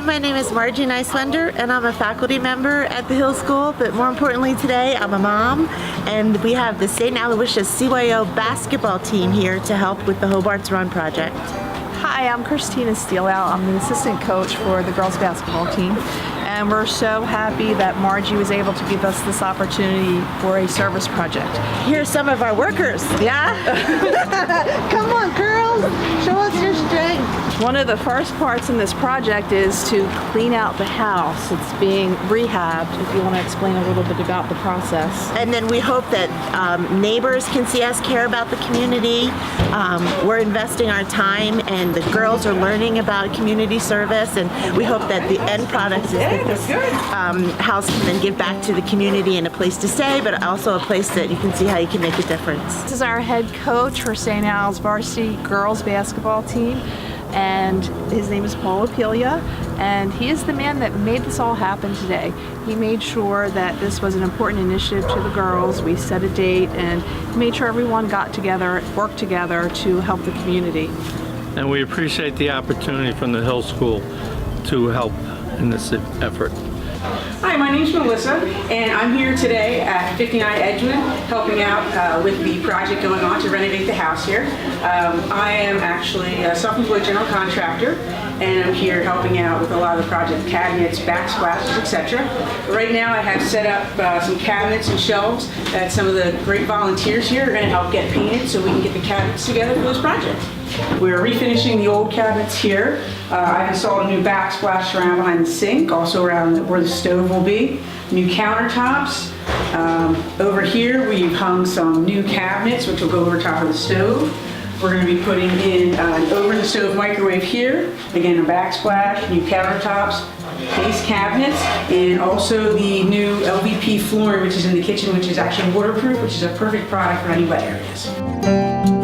Hi, my name is Margie Nicelender, and I'm a faculty member at the Hill School, but more importantly today, I'm a mom, and we have the St Aloysius CYO basketball team here to help with the Hobart's Run project. Hi, I'm Christina Steelow. I'm the assistant coach for the girls basketball team, and we're so happy that Margie was able to give us this opportunity for a service project. Here's some of our workers, yeah? Come on, girls, show us your strength. One of the first parts in this project is to clean out the house. It's being rehabbed. If you want to explain a little bit about the process. And then we hope that neighbors can see us care about the community. We're investing our time, and the girls are learning about community service, and we hope that the end product is that this house can then give back to the community and a place to stay, but also a place that you can see how you can make a difference. This is our head coach for St. Al's varsity girls basketball team, and his name is Paul Apilia, and he is the man that made this all happen today. He made sure that this was an important initiative to the girls. We set a date and made sure everyone got together, worked together to help the community. And we appreciate the opportunity from the Hill School to help in this effort. Hi, my name's Melissa, and I'm here today at 59 Edgewood helping out with the project going on to renovate the house here. I am actually a self-employed general contractor, and I'm here helping out with a lot of the project, cabinets, backsplashes, etc. Right now I have set up some cabinets and shelves that some of the great volunteers here are going to help get painted so we can get the cabinets together for this project. We're refinishing the old cabinets here. I've installed a new backsplash around behind the sink, also around where the stove will be. New countertops. Over here we've hung some new cabinets which will go over top of the stove. We're going to be putting in an over-the-stove microwave here. Again, a backsplash, new countertops, base cabinets, and also the new LVP flooring which is in the kitchen, which is actually waterproof, which is a perfect product for any wet areas.